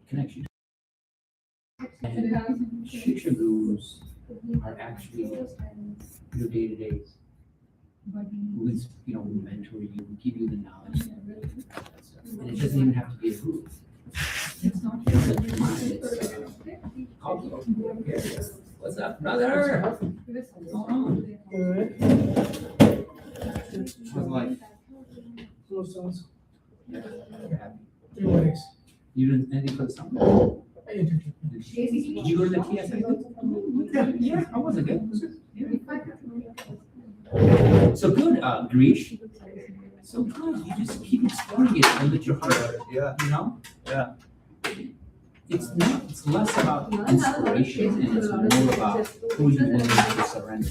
connection. And Shiksha gurus are actually your day to day, who is, mentor you, give you the knowledge, that stuff. And it doesn't even have to be a guru. It's not just like your mind, it's called. What's up, brother? What's going on? How's life? Yeah, you're happy. 3 weeks. You didn't anything for the summer? I internship. Did you go to the TSA? Yeah, I wasn't good. Was it? Yeah. So good, Grish. So good. You just keep exploring it and let your heart. Yeah. Yeah. It's less about inspiration and it's more about who you willing to surrender.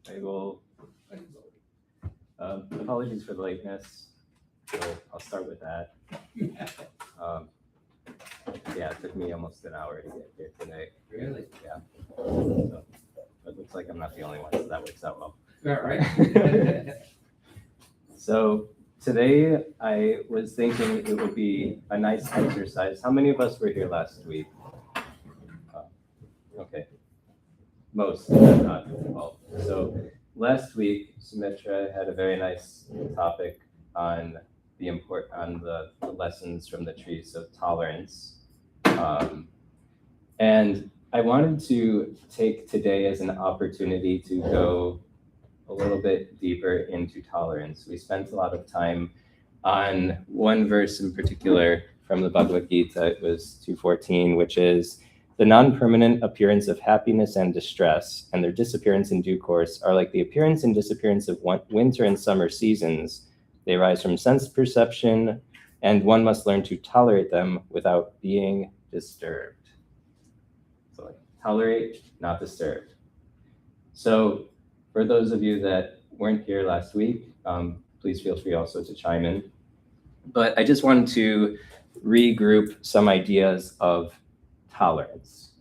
I will. Apologies for the lateness. So I'll start with that. Yeah, it took me almost an hour to get here today. Really? Yeah. So it looks like I'm not the only one, so that works out well. Yeah, right. So today I was thinking it would be a nice exercise. How many of us were here last week? Okay. Most, but not all. So last week, Sumitra had a very nice topic on the lessons from the tree, so tolerance. And I wanted to take today as an opportunity to go a little bit deeper into tolerance. We spent a lot of time on one verse in particular from the Bhagavad Gita. It was 2:14, which is, the non-permanent appearance of happiness and distress and their disappearance in due course are like the appearance and disappearance of winter and summer seasons. They arise from sense perception, and one must learn to tolerate them without being disturbed. So like, tolerate, not disturbed. So for those of you that weren't here last week, please feel free also to chime in. But I just wanted to regroup some ideas of tolerance.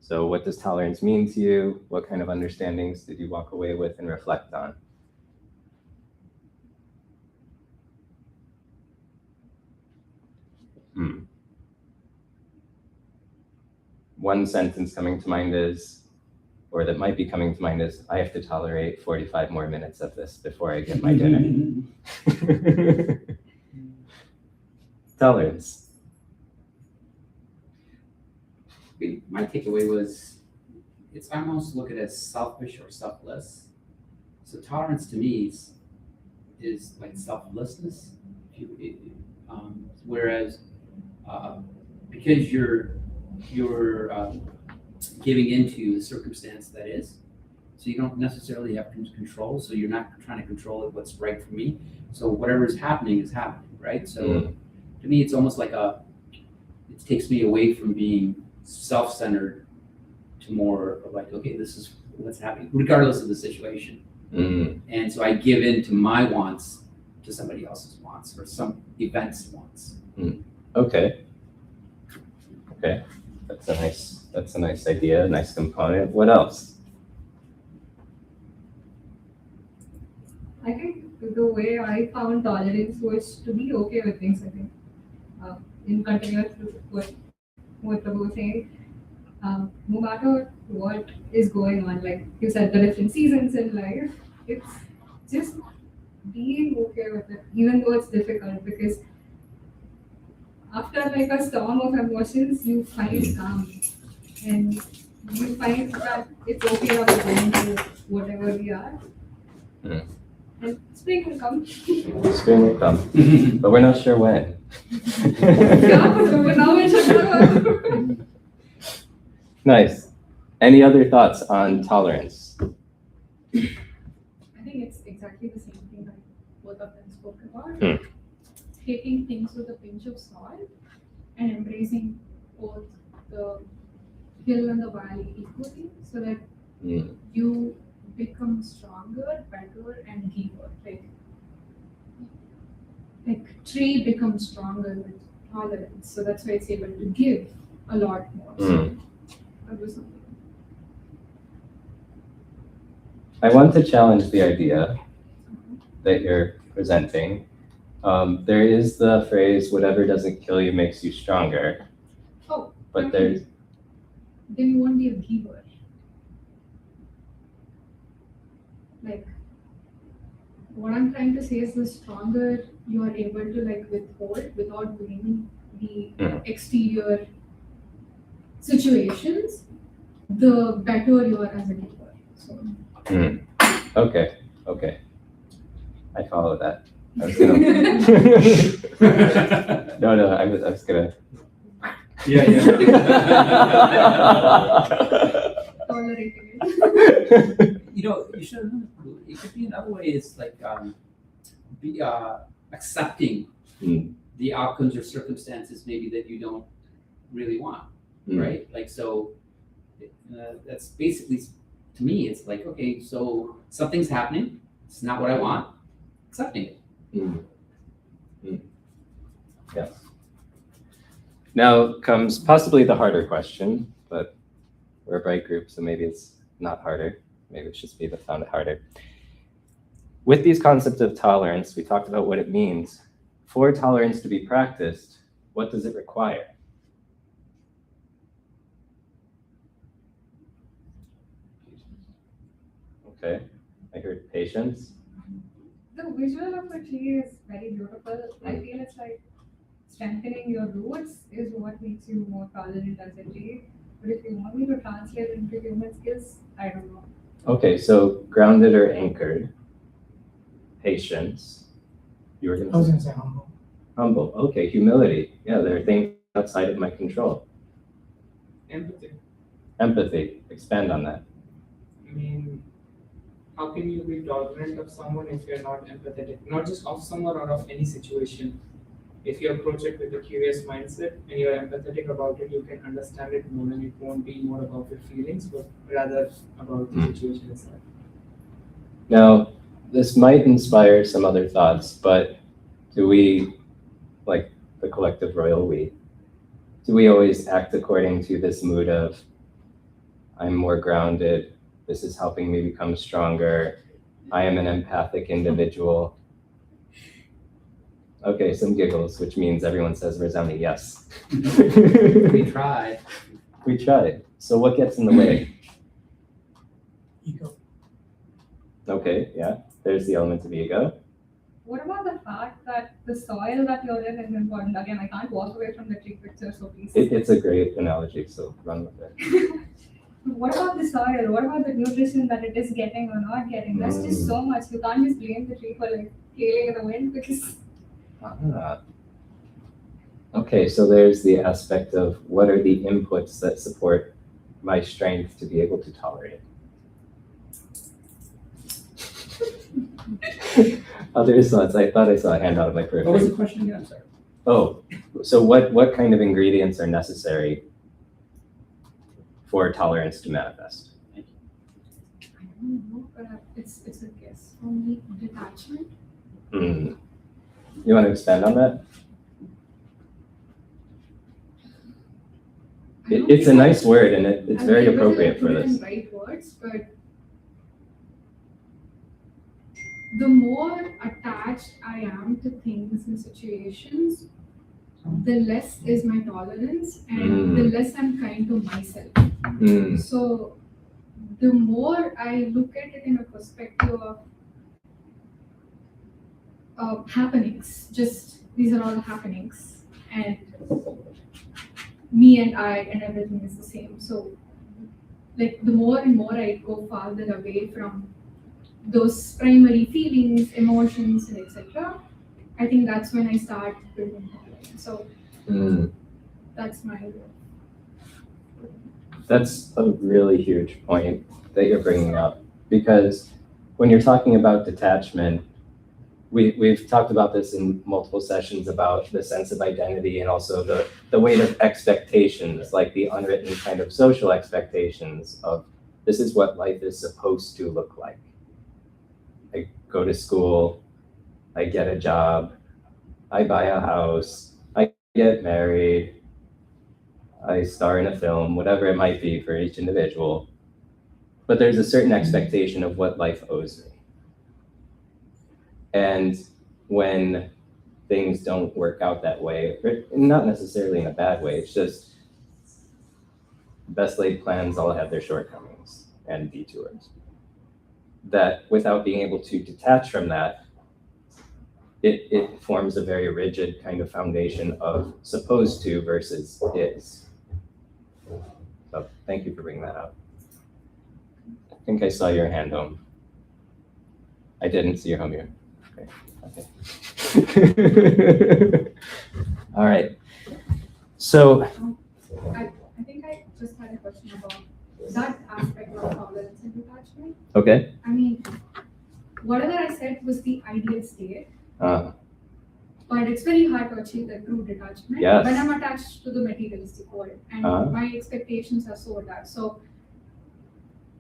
So what does tolerance mean to you? What kind of understandings did you walk away with and reflect on? One sentence coming to mind is, or that might be coming to mind is, I have to tolerate 45 more minutes of this before I get my dinner. Tolerance. My takeaway was, it's almost look at it as selfish or selfless. So tolerance to me is like selflessness. Whereas because you're giving into the circumstance that is, so you don't necessarily have control. So you're not trying to control what's right for me. So whatever is happening, right? So to me, it's almost like it takes me away from being self-centered to more of like, okay, this is what's happening, regardless of the situation. And so I give in to my wants to somebody else's wants or some event's wants. Okay. That's a nice idea, a nice component. What else? I think the way I found tolerance was to be okay with things, I think. In continuous with what Prabhu was saying, no matter what is going on, like you said, the different seasons in life, it's just being okay with it, even though it's difficult, because after like a storm of emotions, you find calm and you find that it's okay that we're going through whatever we are. And spring will come. Spring will come, but we're not sure when. Nice. Any other thoughts on tolerance? I think it's exactly the same thing that both of them spoke about. Taking things with a pinch of salt and embracing both the hill and the valley equally, so that you become stronger, better, and giver. Like tree becomes stronger with tolerance, so that's why it's able to give a lot more. So that was something. I want to challenge the idea that you're presenting. There is the phrase, whatever doesn't kill you makes you stronger. Oh, but there's... Then you won't be a giver. Like, what I'm trying to say is the stronger you are able to like withhold without blaming the exterior situations, the better you are as a giver. So. Okay. I follow that. I was gonna. No, I was gonna. Yeah. Tolerating it. You should. It could be another way. Is like be accepting the outcomes or circumstances maybe that you don't really want, right? Like so, that's basically to me, it's like, okay, so something's happening. It's not what I want. Accepting it. Yes. Now comes possibly the harder question, but we're a bright group, so maybe it's not harder. Maybe it's just me that found it harder. With these concepts of tolerance, we talked about what it means. For tolerance to be practiced, what does it require? Okay, I heard patience. The visual of a tree is very beautiful. I feel it's like strengthening your roots is what makes you more tolerant as a tree. But if you want me to translate into human skills, I don't know. Okay, so grounded or anchored, patience. You were I was going to gonna say humble. humble. Okay, humility. Yeah, there are things outside of my control. Empathy. Empathy. Expand on that. I mean, how can you be tolerant of someone if you're not empathetic? Not just of someone or of any situation. If you approach it with a curious mindset and you're empathetic about it, you can understand it more and it won't be more about your feelings, but rather about the situation itself. Now, this might inspire some other thoughts, but do we, like the collective royal we, do we always act according to this mood of, I'm more grounded, this is helping me become stronger, I am an empathic individual? Okay, some giggles, which means everyone says resounding yes. We tried. We tried. So what gets in the way? Ego. Okay, yeah, there's the element of ego. What about the fact that the soil that you're in is important? Again, I can't walk away from the tree picture, so please. It's a great analogy, so run with it. What about the soil? What about the nutrition that it is getting or not getting? There's just so much. You can't just blame the tree for like flailing in the wind because. Ah. Okay, so there's the aspect of what are the inputs that support my strength to be able to tolerate. Others thoughts. I thought I saw a hand out of my What was periphery. the question again? I'm sorry. Oh, so what kind of ingredients are necessary for tolerance to manifest? I don't know, but it's a guess. For me, detachment. Hmm. You want to expand on that? It's a nice word, and it's I'm very able to appropriate for put it in this. right words, but the more attached I am to things and situations, the less is my tolerance and the less I'm kind to myself. Hmm. So the more I look at it in a perspective of happenings, just these are all happenings, and me and I and everything is the same. So like the more and more I go farther away from those primary feelings, emotions, and etc., I think that's when I start building tolerance. So that's my That's a really huge point that you're bringing up, because when you're talking about detachment, we've talked about this in multiple sessions about the sense of identity and also the weight of expectations, like the unwritten kind of social expectations of this is what life is supposed to look like. I go to school, I get a job, I buy a house, I get married, I star in a film, whatever it might be for each individual. But there's a certain expectation of what life owes me. And when things don't work out that way, not necessarily in a bad way, it's just best laid plans all have their shortcomings and detours. That without being able to detach from that, it forms a very rigid kind of foundation of supposed to versus is. So thank you for bringing that up. I think I saw your hand home. I didn't see your home here. Okay. All right. So I think I just had a question about that aspect of tolerance and detachment. okay. I mean, whatever I said was the ideal state, but it's very hard to achieve that true detachment Yes. when I'm attached to the materialistic world and my expectations are so attached. So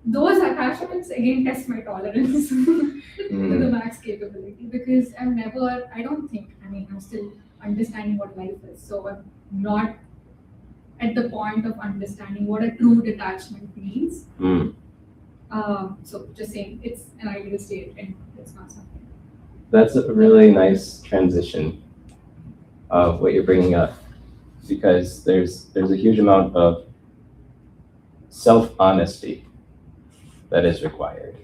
those attachments again test my tolerance to the Mm. max capability, because I don't think, I'm still understanding what life is. So I'm not at the point of understanding what a true detachment means. Mm. So just saying it's an ideal state and it's not something. That's a really nice transition of what you're bringing up, because there's a huge amount of self-honesty that is required.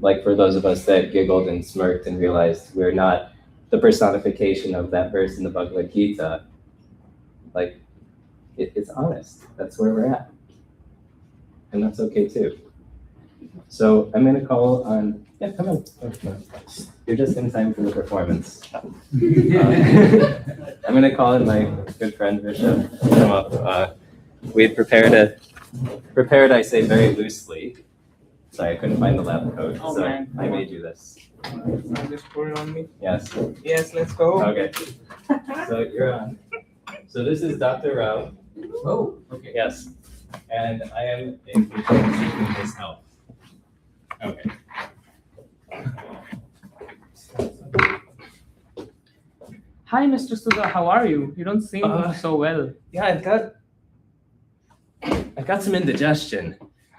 Like for those of us that giggled and smirked and realized we're not the personification of that verse in the Bhagavad Gita, like it's honest. That's where we're at. And that's okay too. So I'm gonna call on, yeah, come on. You're just in time for the performance. I'm gonna call in my good friend Bishop to come up. We had prepared, I say very loosely. Sorry, I couldn't find the lab coat, Oh, so man. I made you this. So just put it on me. Yes, Yes, let's go. okay. So you're on. So this is Dr. Rao, Oh, okay. yes. And I am seeking his help. Okay. Hi, Mr. Suda. How are you? You don't seem so well. Yeah, I've got some indigestion.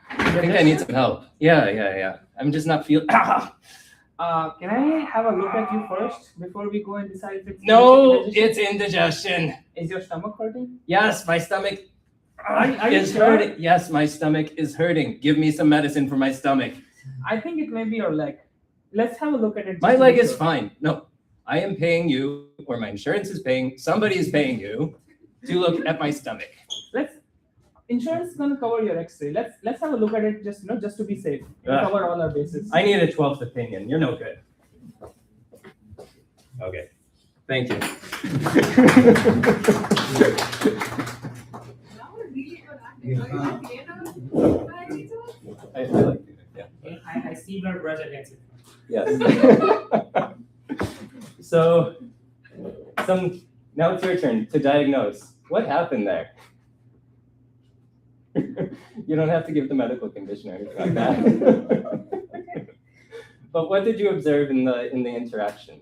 I think I need some help. Yeah. I'm just not feeling. Can I have a look at you first before we go and decide if it's No, indigestion? it's indigestion. Is your stomach hurting? Yes, my stomach Are you is sure? hurting. Yes, my stomach is hurting. Give me some medicine for my stomach. I think it may be your leg. Let's have a look at it. My just to leg be is sure. fine. No, I am paying you, or my insurance is paying, somebody is paying you to look at my stomach. Insurance is gonna cover your X-ray. Let's have a look at it just just to be safe. Ugh. Cover all our bases. I need a 12th opinion. You're no good. Okay, thank you. That was really good acting. Are you a theater? I like it, yeah. I see blood pressure against it. Yes. So, now it's your turn to diagnose. What happened there? You don't have to give the medical condition or anything like that. But what did you observe in the interaction?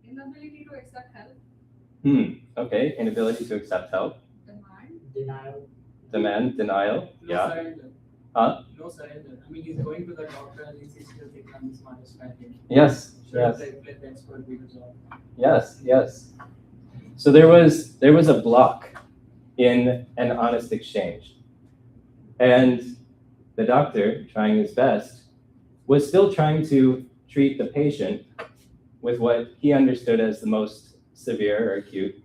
Inability to accept help. Okay, inability to accept help, Demand. demand, denial, No yeah. surrender. Huh? No surrender. I mean, he's going to the doctor and he's still thinking I'm the smartest guy here. Yes, Sure, yes. let the expert be resolved. Yes. So there was a block in an honest exchange. And the doctor, trying his best, was still trying to treat the patient with what he understood as the most severe or acute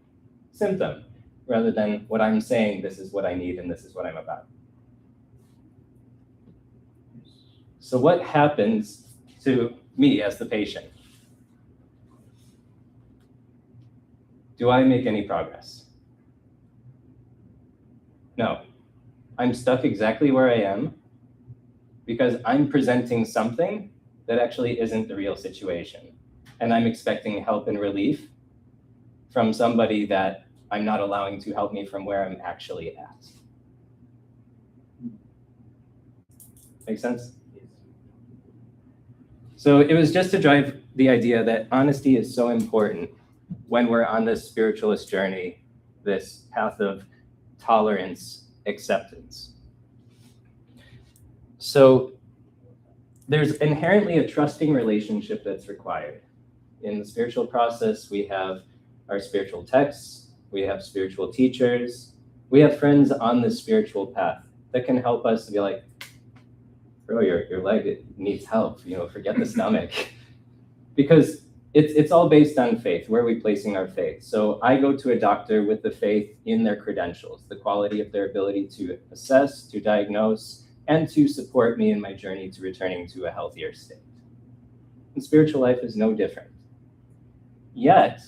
symptom, rather than what I'm saying, this is what I need and this is what I'm about. So what happens to me as the patient? Do I make any progress? No. I'm stuck exactly where I am because I'm presenting something that actually isn't the real situation. And I'm expecting help and relief from somebody that I'm not allowing to help me from where I'm actually at. Make sense? So it was just to drive the idea that honesty is so important when we're on this spiritualist journey, this path of tolerance, acceptance. So there's inherently a trusting relationship that's required. In the spiritual process, we have our spiritual texts, we have spiritual teachers, we have friends on the spiritual path that can help us to be like, bro, your leg needs help, forget the stomach. Because it's all based on faith. Where are we placing our faith? So I go to a doctor with the faith in their credentials, the quality of their ability to assess, to diagnose, and to support me in my journey to returning to a healthier state. And spiritual life is no different. Yet,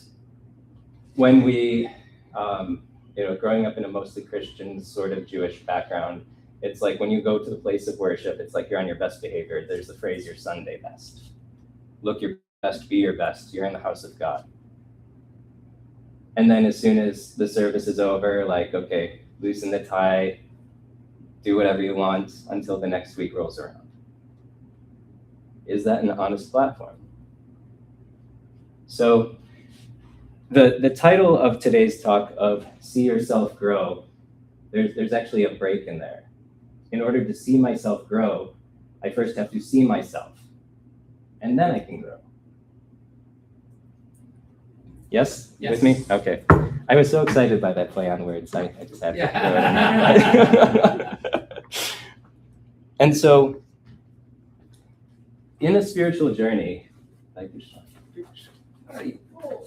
when we, growing up in a mostly Christian sort of Jewish background, it's like when you go to the place of worship, it's like you're on your best behavior. There's the phrase, you're Sunday best. Look your best, be your best. You're in the house of God. And then as soon as the service is over, like, okay, loosen the tie, do whatever you want until the next week rolls around. Is that an honest platform? So the title of today's talk of See Yourself Grow, there's actually a break in there. In order to see myself grow, I first have to see myself, and then I can grow. Yes? Yes. With me? Okay. I was so excited by that play on words. I just had to throw it in. And so, in a spiritual journey,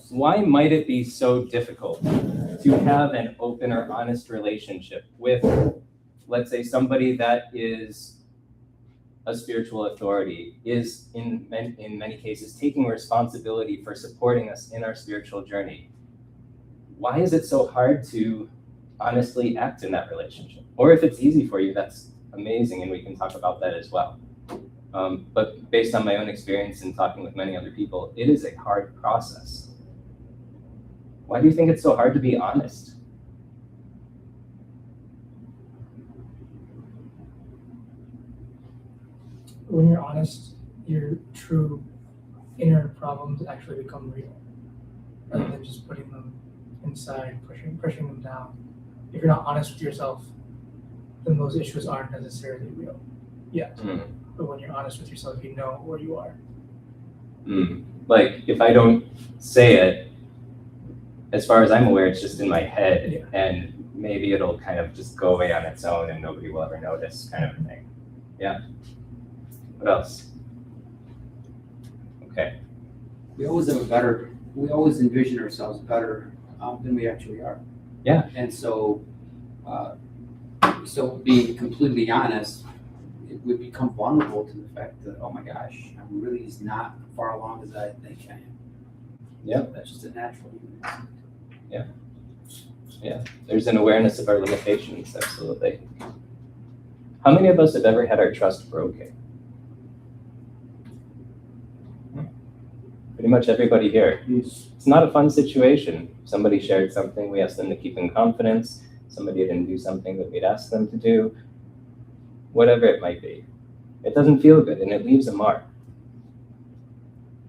why might it be so difficult to have an open or honest relationship with, let's say, somebody that is a spiritual authority, is in many cases taking responsibility for supporting us in our spiritual journey? Why is it so hard to honestly act in that relationship? Or if it's easy for you, that's amazing, and we can talk about that as well. But based on my own experience and talking with many other people, it is a hard process. Why do you think it's so hard to be honest? When you're honest, your true inner problems actually become real, rather than just putting them inside, pushing them down. If you're not honest with yourself, then those issues aren't necessarily real yet. But when you're honest with yourself, you know where you are. Like, if I don't say it, as far as I'm aware, it's just in my head, and maybe it'll kind of just go away on its own and nobody will ever notice, kind of a thing. Yeah. What else? Okay. We always envision ourselves better than we actually are. Yeah. And so, so being completely honest, it would become vulnerable to the fact that, oh my gosh, I'm really is not far along as I think I am. Yeah. That's just a natural human instinct. Yeah. There's an awareness of our limitations, absolutely. How many of us have ever had our trust broken? Pretty much everybody here. It's not a fun situation. Somebody shared something, we asked them to keep in confidence. Somebody didn't do something that we'd asked them to do. Whatever it might be. It doesn't feel good, and it leaves a mark.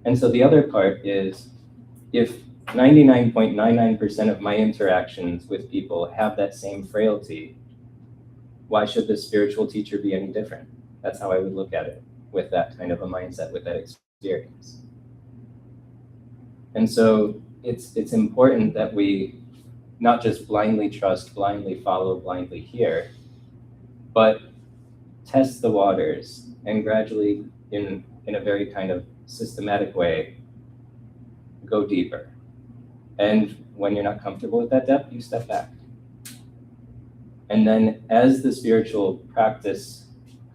And so the other part is, if 99.99% of my interactions with people have that same frailty, why should the spiritual teacher be any different? That's how I would look at it, with that kind of a mindset, with that experience. And so it's important that we not just blindly trust, blindly follow, blindly hear, but test the waters and gradually, in a very kind of systematic way, go deeper. And when you're not comfortable with that depth, you step back. And then as the spiritual practice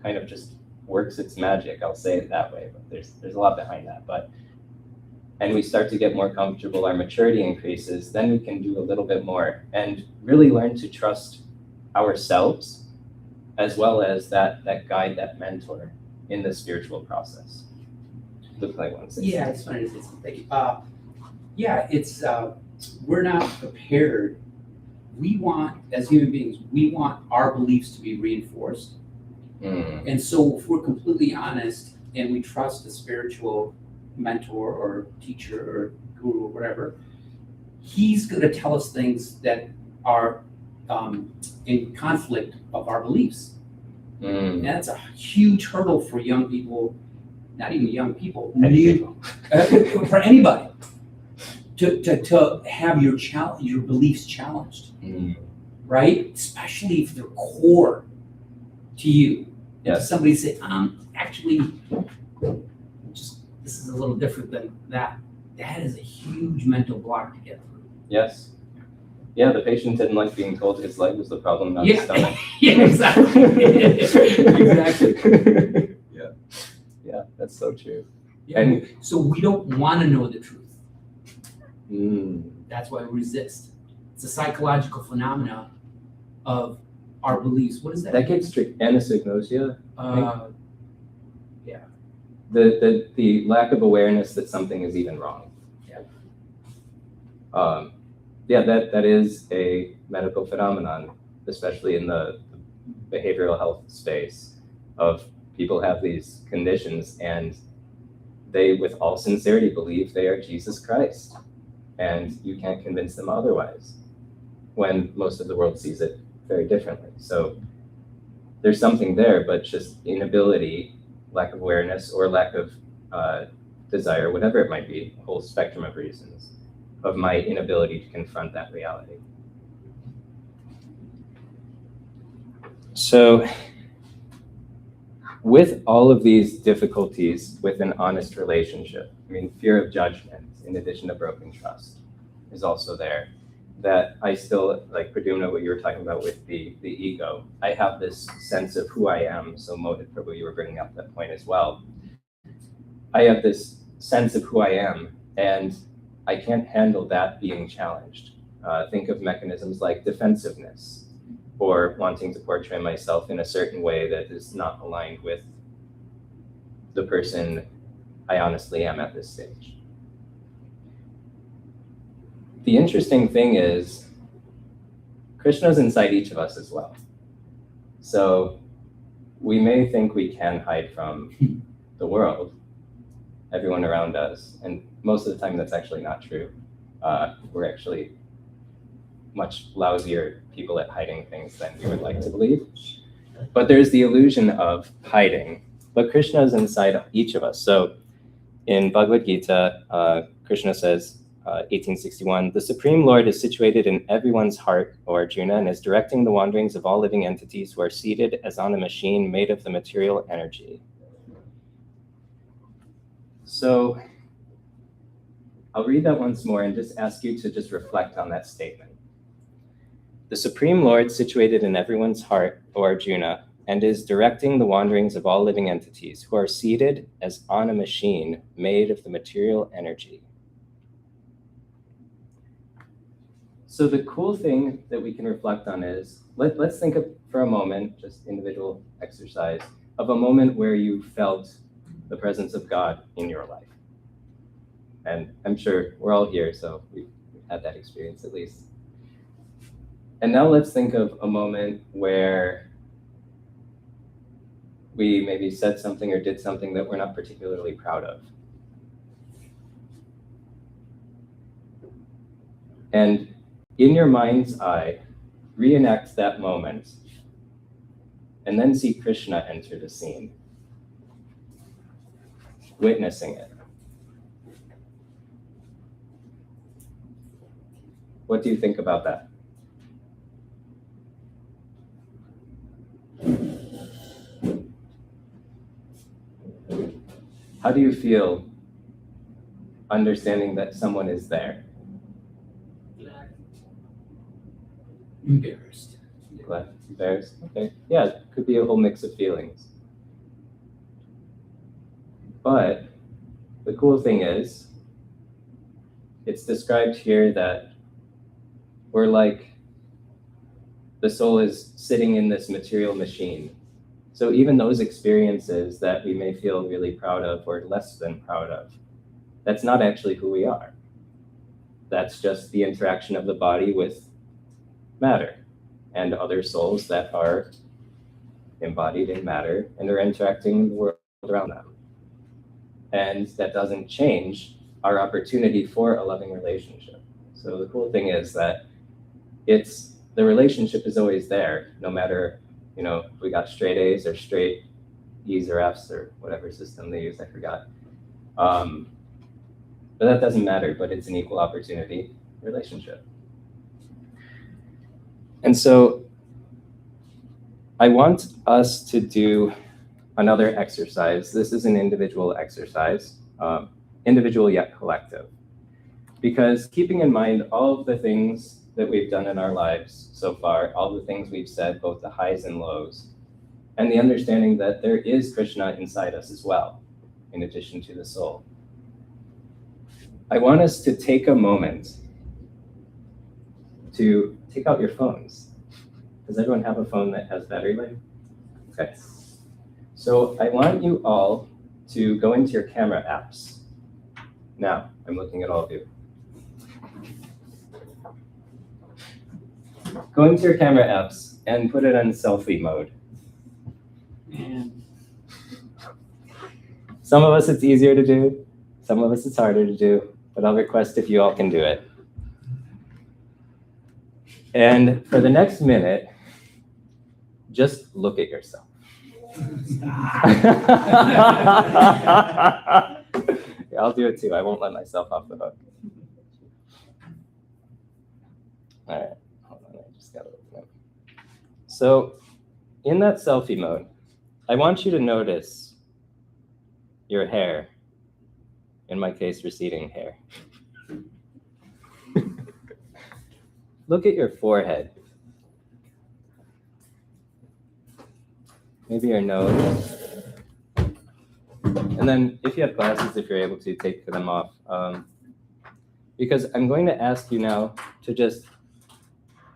kind of just works its magic, I'll say it that way, but there's a lot behind that. And we start to get more comfortable, our maturity increases, then we can do a little bit more and really learn to trust ourselves as well as that guide, that mentor in the spiritual process. Look like one. Yeah, it's funny. It's we're not prepared. We want, as human beings, we want our beliefs to be reinforced. And so if we're completely honest and we trust a spiritual mentor or teacher or guru or whatever, he's going to tell us things that are in conflict of our beliefs. And that's a huge hurdle for young people, not even young people, for anybody, to have your beliefs challenged, right? Especially if they're core to you. Yeah. To somebody say, actually, just this is a little different than that. That is a huge mental block to get through. Yes. Yeah, the patient didn't like being told his leg was the problem, not his stomach. Yeah, exactly. Exactly. Yeah, that's so true. Yeah, And so we don't want to know the truth. mm, That's why we resist. It's a psychological phenomena of our beliefs. What is that? that gets strict anosognosia. Yeah. The lack of awareness that something is even wrong. That is a medical phenomenon, especially in the behavioral health space of people have these conditions and they, with all sincerity, believe they are Jesus Christ. And you can't convince them otherwise when most of the world sees it very differently. So there's something there, but just inability, lack of awareness, or lack of desire, whatever it might be, a whole spectrum of reasons, of my inability to confront that reality. So with all of these difficulties with an honest relationship, I mean, fear of judgment, in addition to broken trust, is also there. That I still, like Pradumna, what you were talking about with the ego, I have this sense of who I am. So Mohit, Prabhu, you were bringing up that point as well. I have this sense of who I am, and I can't handle that being challenged. Think of mechanisms like defensiveness, or wanting to portray myself in a certain way that is not aligned with the person I honestly am at this stage. The interesting thing is, Krishna's inside each of us as well. So we may think we can hide from the world, everyone around us, and most of the time that's actually not true. We're actually much lousier people at hiding things than we would like to believe. But there's the illusion of hiding, but Krishna is inside each of us. So in Bhagavad Gita, Krishna says, 1861, the Supreme Lord is situated in everyone's heart, O Arjuna, and is directing the wanderings of all living entities who are seated as on a machine made of the material energy. So I'll read that once more and just ask you to just reflect on that statement. The Supreme Lord situated in everyone's heart, O Arjuna, and is directing the wanderings of all living entities who are seated as on a machine made of the material energy. So the cool thing that we can reflect on is, let's think of, for a moment, just individual exercise, of a moment where you felt the presence of God in your life. And I'm sure we're all here, so we've had that experience at least. And now let's think of a moment where we maybe said something or did something that we're not particularly proud of. And in your mind's eye, reenact that moment, and then see Krishna enter the scene, witnessing it. What do you think about that? How do you feel understanding that someone is there? Embarrassed. Glad, embarrassed, okay. Yeah, it could be a whole mix of feelings. But the cool thing is, it's described here that we're like, the soul is sitting in this material machine. So even those experiences that we may feel really proud of or less than proud of, that's not actually who we are. That's just the interaction of the body with matter and other souls that are embodied in matter and are interacting in the world around them. And that doesn't change our opportunity for a loving relationship. So the cool thing is that the relationship is always there, no matter, if we got straight A's or straight E's or F's or whatever system they use, I forgot. But that doesn't matter, but it's an equal opportunity relationship. And so I want us to do another exercise. This is an individual exercise, individual yet collective. Because keeping in mind all of the things that we've done in our lives so far, all the things we've said, both the highs and lows, and the understanding that there is Krishna inside us as well, in addition to the soul. I want us to take a moment to take out your phones. Does everyone have a phone that has battery life? Okay. So I want you all to go into your camera apps. Now, I'm looking at all of you. Go into your camera apps and put it on selfie mode. Some of us it's easier to do, some of us it's harder to do, but I'll request if you all can do it. And for the next minute, just look at yourself. Yeah, I'll do it too. I won't let myself off the hook. All right, hold on, I just gotta open it. So in that selfie mode, I want you to notice your hair, in my case, receding hair. Look at your forehead. Maybe your nose. And then if you have glasses, if you're able to, take them off. Because I'm going to ask you now to just,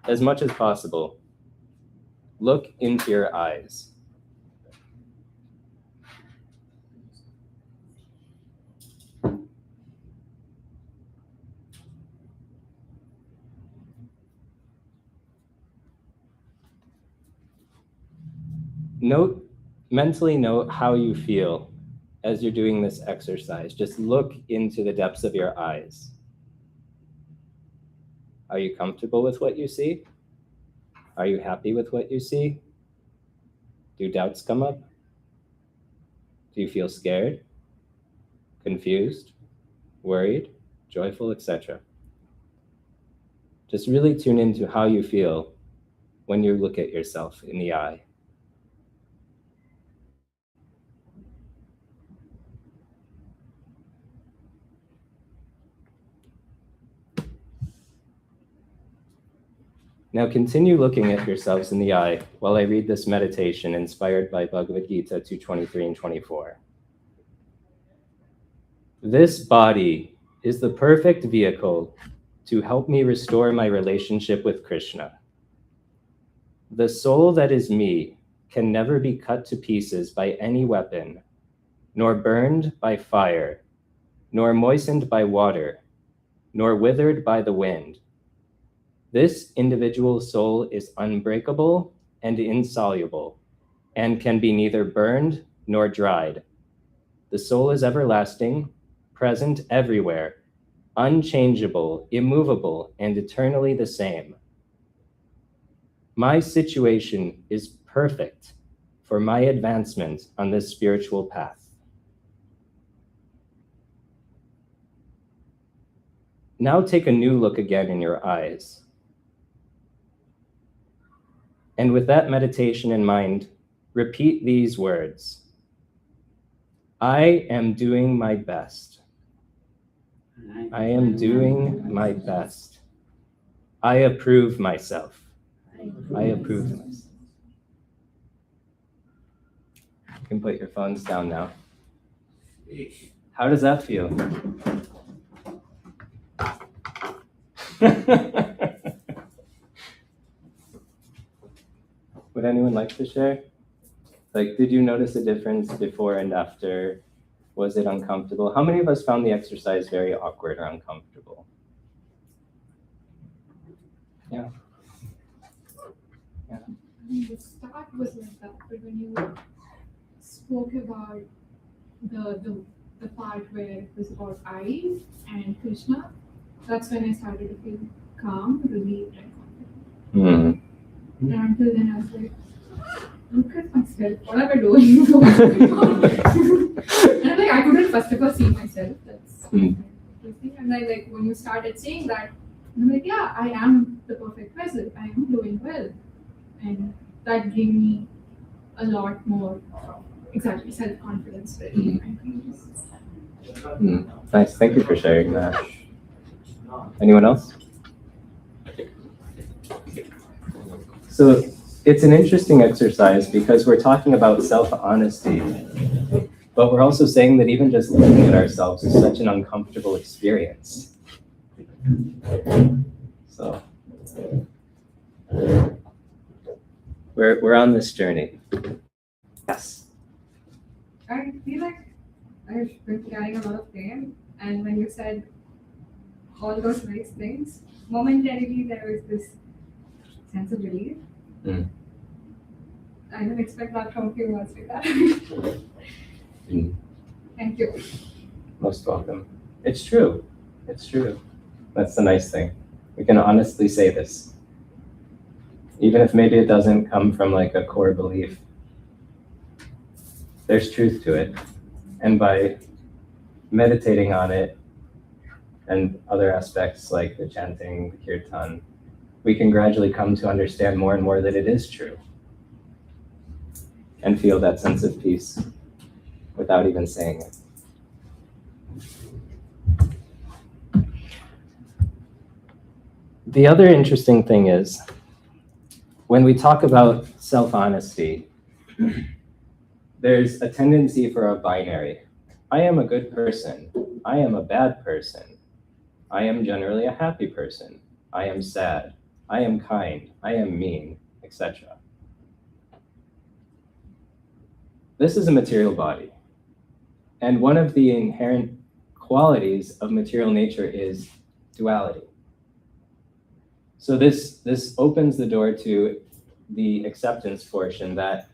as much as possible, look into your eyes. Mentally note how you feel as you're doing this exercise. Just look into the depths of your eyes. Are you comfortable with what you see? Are you happy with what you see? Do doubts come up? Do you feel scared, confused, worried, joyful, etc.? Just really tune into how you feel when you look at yourself in the eye. Now continue looking at yourselves in the eye while I read this meditation inspired by Bhagavad Gita 2:23 and 24. This body is the perfect vehicle to help me restore my relationship with Krishna. The soul that is me can never be cut to pieces by any weapon, nor burned by fire, nor moistened by water, nor withered by the wind. This individual soul is unbreakable and insoluble, and can be neither burned nor dried. The soul is everlasting, present everywhere, unchangeable, immovable, and eternally the same. My situation is perfect for my advancement on this spiritual path. Now take a new look again in your eyes. And with that meditation in mind, repeat these words. I am doing my best. I am doing my best. I approve myself. I approve myself. You can put your phones down now. How does that feel? Would anyone like to share? Like, did you notice a difference before and after? Was it uncomfortable? How many of us found the exercise very awkward or uncomfortable? Yeah. Yeah. The start was like that, but when you spoke about the part where it was about I and Krishna, that's when I started to feel calm, relieved, and confident. And until then, I was like, look at myself, what am I doing? And I'm like, I couldn't first of all see myself. That's interesting. And then, like, when you started saying that, I'm like, yeah, I am the perfect vessel. I am doing well. And that gave me a lot more, exactly, self-confidence, really. Nice, thank you for sharing that. Anyone else? So it's an interesting exercise because we're talking about self-honesty, but we're also saying that even just looking at ourselves is such an uncomfortable experience. So we're on this journey. Yes. I feel like I've been carrying a lot of pain, and when you said all those nice things, momentarily there was this sense of relief. I didn't expect that from you. I'll say that. Thank you. Most welcome. It's true. It's true. That's the nice thing. We can honestly say this. Even if maybe it doesn't come from like a core belief, there's truth to it. And by meditating on it and other aspects like the chanting, the kirtan, we can gradually come to understand more and more that it is true and feel that sense of peace without even saying it. The other interesting thing is, when we talk about self-honesty, there's a tendency for a binary. I am a good person. I am a bad person. I am generally a happy person. I am sad. I am kind. I am mean, etc. This is a material body. And one of the inherent qualities of material nature is duality. So this opens the door to the acceptance portion that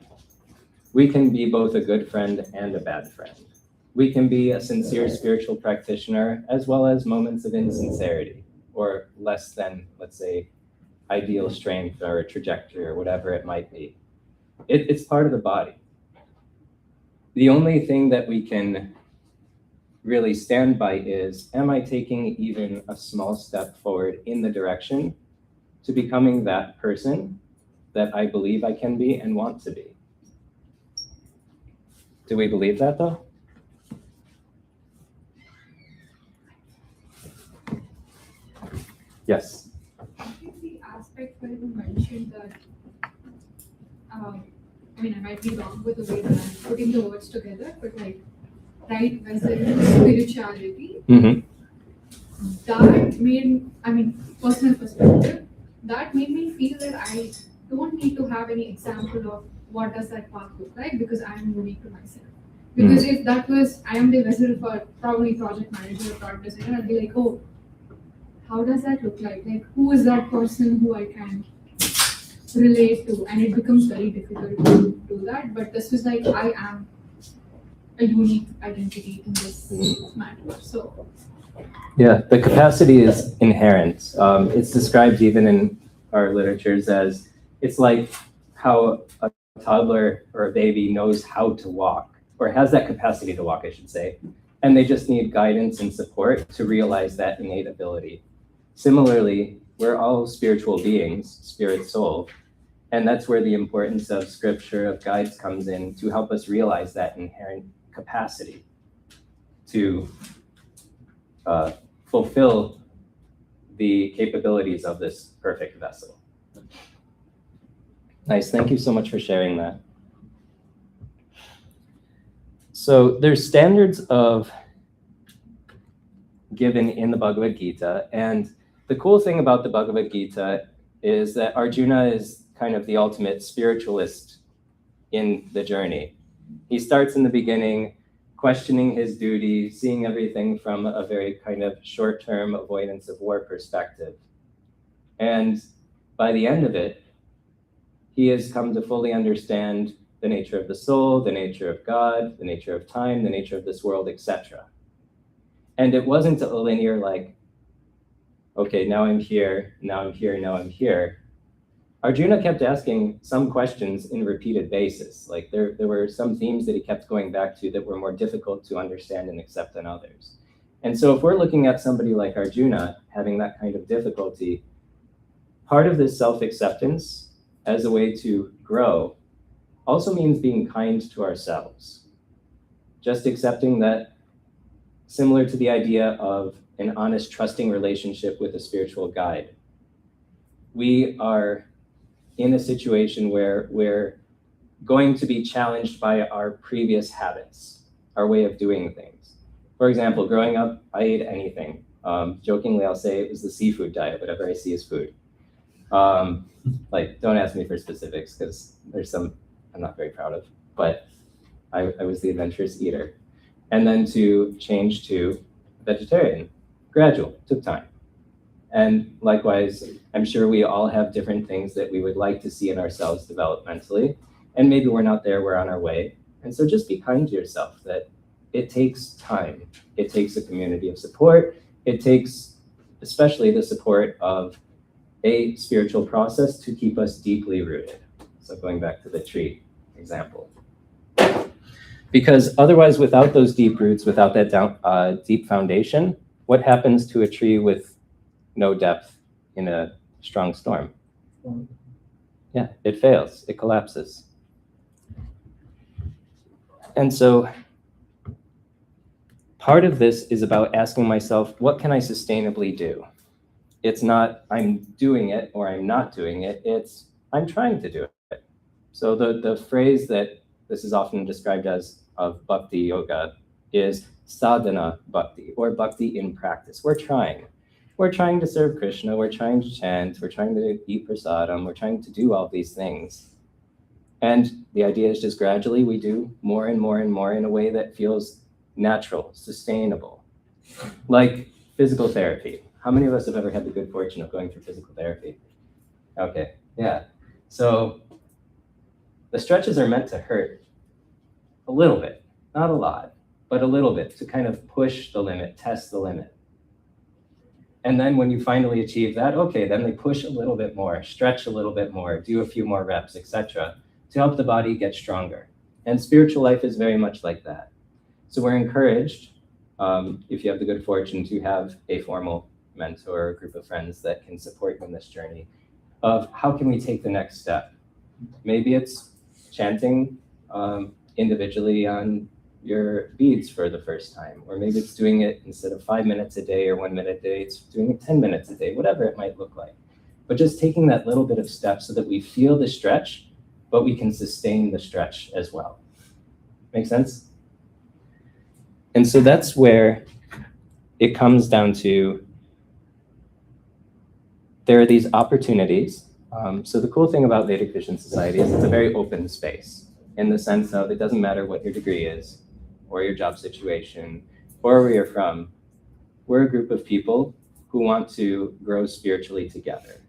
we can be both a good friend and a bad friend. We can be a sincere spiritual practitioner as well as moments of insincerity or less than, let's say, ideal strength or trajectory or whatever it might be. It's part of the body. The only thing that we can really stand by is, am I taking even a small step forward in the direction to becoming that person that I believe I can be and want to be? Do we believe that though? Yes. I think the aspect where you mentioned that, I mean, I might be wrong with the way that I'm putting the words together, but like, right vessel spirituality, that made, I mean, personal perspective, that made me feel that I don't need to have any example of what does that path look like because I am unique to myself. Because if that was, I am the vessel for probably project manager or product designer, I'd be like, oh, how does that look like? Like, who is that person who I can relate to? And it becomes very difficult to do that. But this was like, I am a unique identity in this matter. So, yeah, the capacity is inherent. It's described even in our literatures as, it's like how a toddler or a baby knows how to walk, or has that capacity to walk, I should say. And they just need guidance and support to realize that innate ability. Similarly, we're all spiritual beings, spirit, soul, and that's where the importance of scripture, of guides comes in to help us realize that inherent capacity to fulfill the capabilities of this perfect vessel. Nice, thank you so much for sharing that. So there's standards of given in the Bhagavad Gita, and the cool thing about the Bhagavad Gita is that Arjuna is kind of the ultimate spiritualist in the journey. He starts in the beginning, questioning his duty, seeing everything from a very kind of short-term avoidance of war perspective. And by the end of it, he has come to fully understand the nature of the soul, the nature of God, the nature of time, the nature of this world, etc. And it wasn't a linear like, okay, now I'm here, now I'm here, now I'm here. Arjuna kept asking some questions in repeated basis. Like there were some themes that he kept going back to that were more difficult to understand and accept than others. And so if we're looking at somebody like Arjuna having that kind of difficulty, part of this self-acceptance as a way to grow also means being kind to ourselves. Just accepting that, similar to the idea of an honest, trusting relationship with a spiritual guide, we are in a situation where we're going to be challenged by our previous habits, our way of doing things. For example, growing up, I ate anything. Jokingly, I'll say it was the seafood diet. Whatever I see is food. Like, don't ask me for specifics because there's some I'm not very proud of, but I was the adventurous eater. And then to change to vegetarian, gradual, took time. And likewise, I'm sure we all have different things that we would like to see in ourselves developmentally. And maybe we're not there, we're on our way. And so just be kind to yourself that it takes time. It takes a community of support. It takes especially the support of a spiritual process to keep us deeply rooted. So going back to the tree example. Because otherwise, without those deep roots, without that deep foundation, what happens to a tree with no depth in a strong storm? Yeah, it fails, it collapses. And so part of this is about asking myself, what can I sustainably do? It's not I'm doing it or I'm not doing it, it's I'm trying to do it. So the phrase that this is often described as of bhakti yoga is sadhana bhakti, or bhakti in practice. We're trying. We're trying to serve Krishna, we're trying to chant, we're trying to eat prasadam, we're trying to do all these things. And the idea is just gradually we do more and more and more in a way that feels natural, sustainable. Like physical therapy. How many of us have ever had the good fortune of going through physical therapy? Okay, yeah. So the stretches are meant to hurt a little bit, not a lot, but a little bit to kind of push the limit, test the limit. And then when you finally achieve that, okay, then they push a little bit more, stretch a little bit more, do a few more reps, etc., to help the body get stronger. And spiritual life is very much like that. So we're encouraged, if you have the good fortune to have a formal mentor or a group of friends that can support you in this journey, of how can we take the next step? Maybe it's chanting individually on your beads for the first time, or maybe it's doing it instead of 5 minutes a day or 1 minute a day, it's doing it 10 minutes a day, whatever it might look like. But just taking that little bit of step so that we feel the stretch, but we can sustain the stretch as well. Make sense? And so that's where it comes down to, there are these opportunities. So the cool thing about Vedic Vision Society is it's a very open space, in the sense of it doesn't matter what your degree is, or your job situation, or where you're from. We're a group of people who want to grow spiritually together.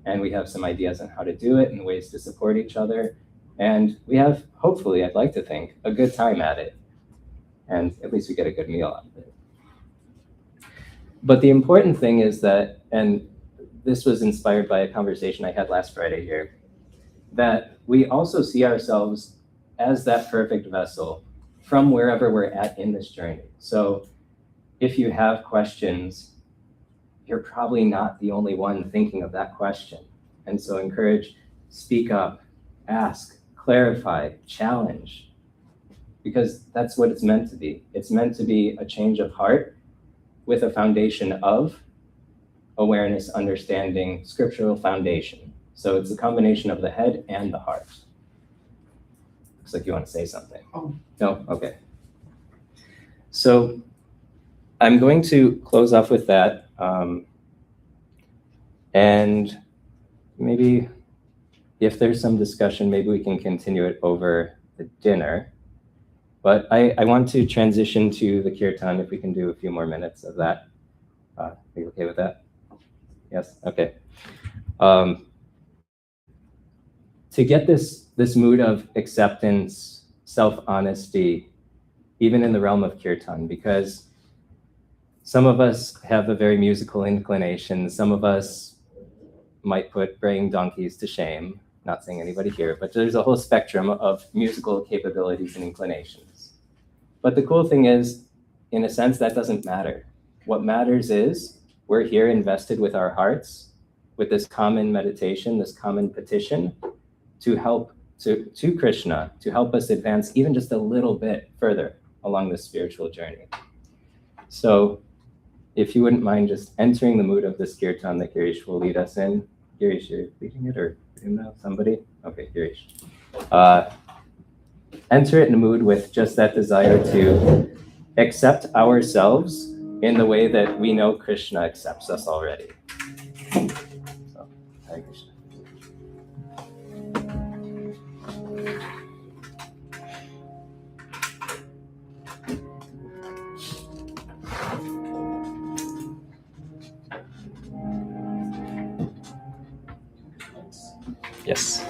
And we have some ideas on how to do it and ways to support each other. And we have, hopefully, I'd like to think, a good time at it. And at least we get a good meal out of it. But the important thing is that, and this was inspired by a conversation I had last Friday here, that we also see ourselves as that perfect vessel from wherever we're at in this journey. So if you have questions, you're probably not the only one thinking of that question. And so encourage, speak up, ask, clarify, challenge, because that's what it's meant to be. It's meant to be a change of heart with a foundation of awareness, understanding, scriptural foundation. So it's a combination of the head and the heart. Looks like you want to say something. Oh. No? Okay. So I'm going to close off with that. And maybe if there's some discussion, maybe we can continue it over the dinner. But I want to transition to the kirtan, if we can do a few more minutes of that. Are you okay with that? Yes? Okay. To get this mood of acceptance, self-honesty, even in the realm of kirtan, because some of us have a very musical inclination. Some of us might put braying donkeys to shame. Not saying anybody here, but there's a whole spectrum of musical capabilities and inclinations. But the cool thing is, in a sense, that doesn't matter. What matters is we're here invested with our hearts, with this common meditation, this common petition to help to Krishna, to help us advance even just a little bit further along this spiritual journey. So if you wouldn't mind just entering the mood of this kirtan that Girish will lead us in. Girish, you're leading it, or somebody? Okay, Girish. Enter it in a mood with just that desire to accept ourselves in the way that we know Krishna accepts us already. So, Hare Krishna. Yes.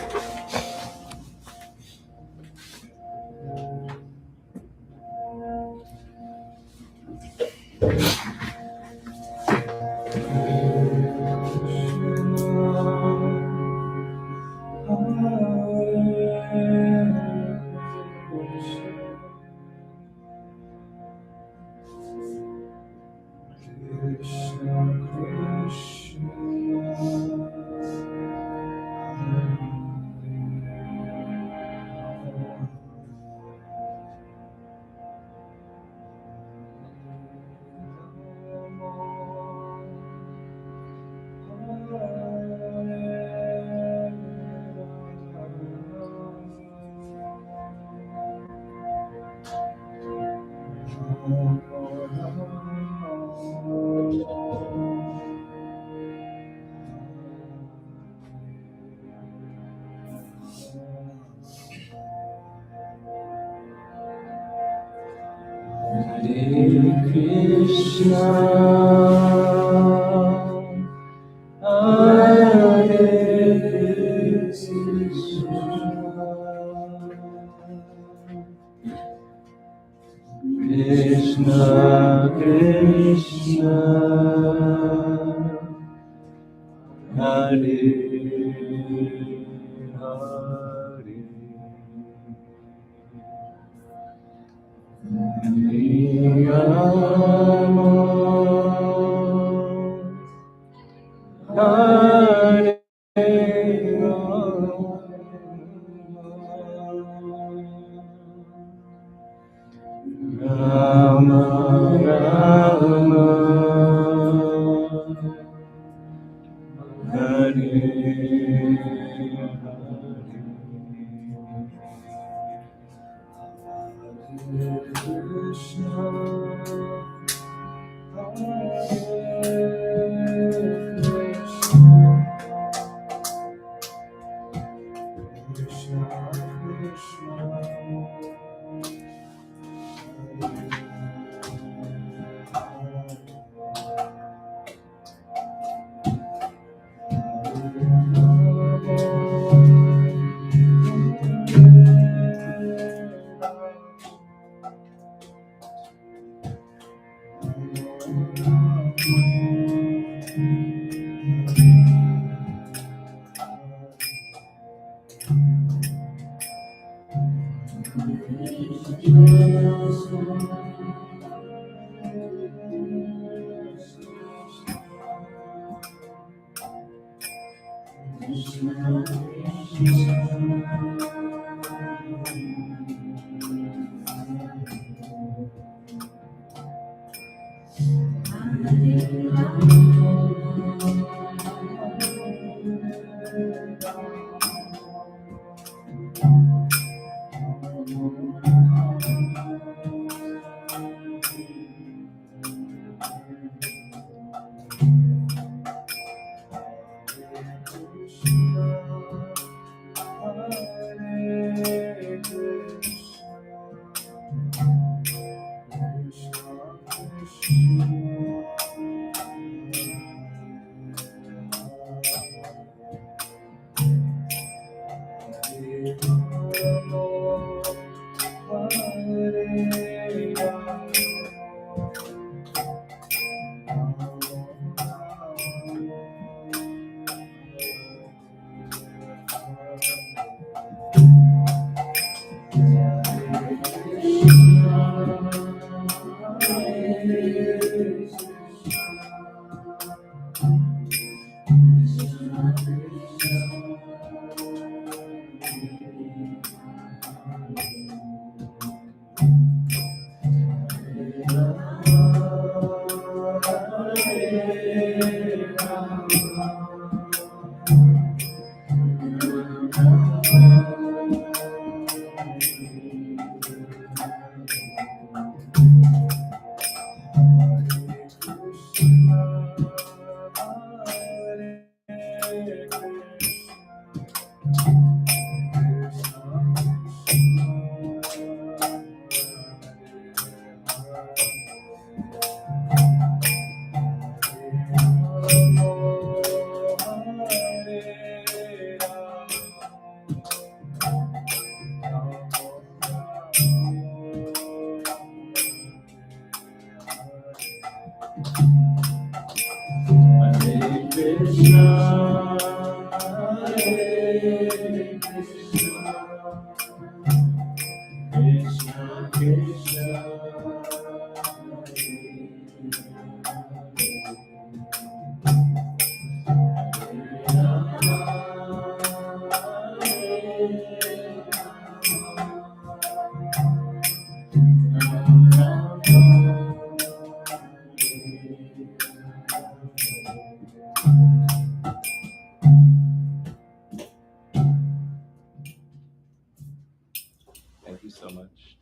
Thank you so much.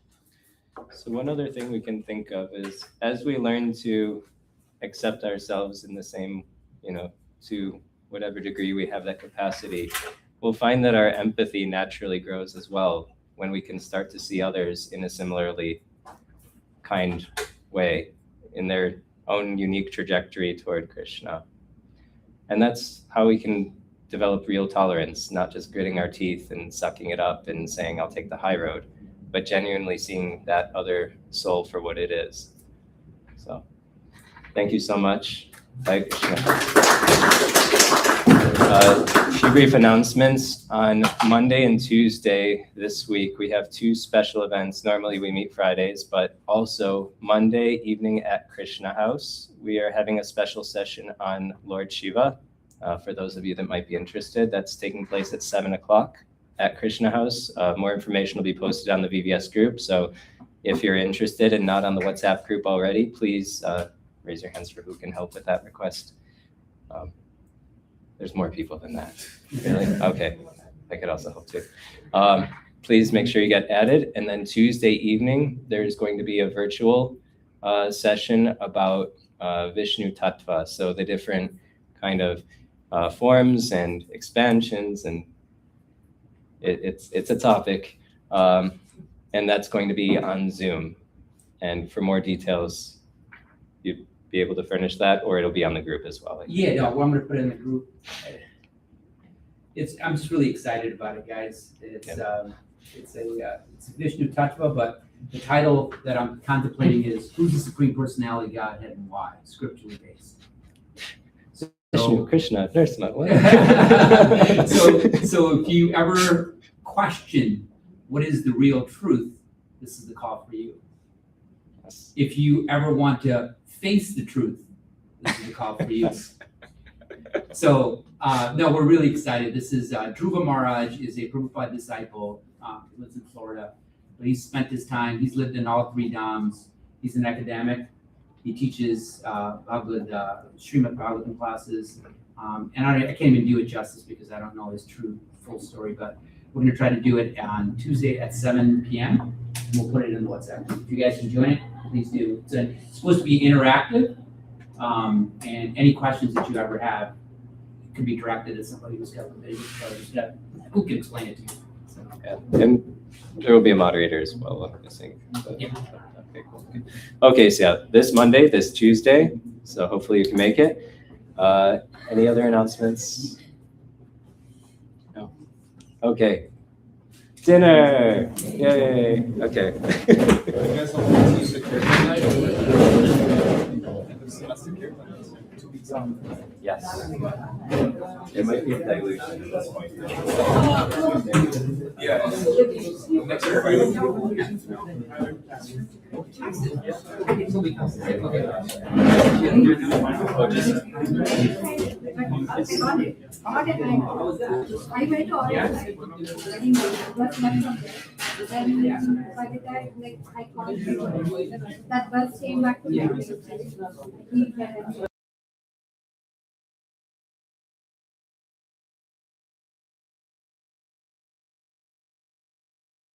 So one other thing we can think of is as we learn to accept ourselves in the same, to whatever degree we have that capacity, we'll find that our empathy naturally grows as well when we can start to see others in a similarly kind way in their own unique trajectory toward Krishna. And that's how we can develop real tolerance, not just gritting our teeth and sucking it up and saying, I'll take the high road, but genuinely seeing that other soul for what it is. So thank you so much. Bye, Krishna. A few brief announcements. On Monday and Tuesday this week, we have two special events. Normally we meet Fridays, but also Monday evening at Krishna House, we are having a special session on Lord Shiva. For those of you that might be interested, that's taking place at 7 o'clock at Krishna House. More information will be posted on the VVS group. So if you're interested and not on the WhatsApp group already, please raise your hands for who can help with that request. There's more people than that. Really? Okay, I could also help too. Please make sure you get added. And then Tuesday evening, there's going to be a virtual session about Vishnu Tattva. So the different kind of forms and expansions, and it's a topic. And that's going to be on Zoom. And for more details, you'd be able to furnish that, or it'll be on the group as well. Yeah, no, well, I'm gonna put it in the group. I'm just really excited about it, guys. It's a Vishnu Tattva, but the title that I'm contemplating is Who's the Supreme Personality, Godhead, and Why? Scripturally based. Vishnu, Krishna, Narasimha, what? So if you ever question what is the real truth, this is the call for you. Yes. If you ever want to face the truth, this is the call for you. So, no, we're really excited. This is Dhruva Maharaj is a Prabhupada disciple. He lives in Florida. But he's spent his time, he's lived in all three dhams. He's an academic. He teaches Srimad Bhagavatam classes. And I can't even do it justice because I don't know his full story, but we're going to try to do it on Tuesday at 7 p.m. We'll put it in the WhatsApp. If you guys can join it, please do. It's supposed to be interactive, and any questions that you ever have can be directed at somebody who's got the vision, who can explain it to you. So. Yeah. And there will be a moderator as well, I'm guessing. Yeah. Okay, cool. Okay, so yeah, this Monday, this Tuesday, so hopefully you can make it. Any other announcements? No. Okay. Dinner! Yay! Okay. Yes. It might be a dilution at this point. I went to all then by the time I called that bus came back to me.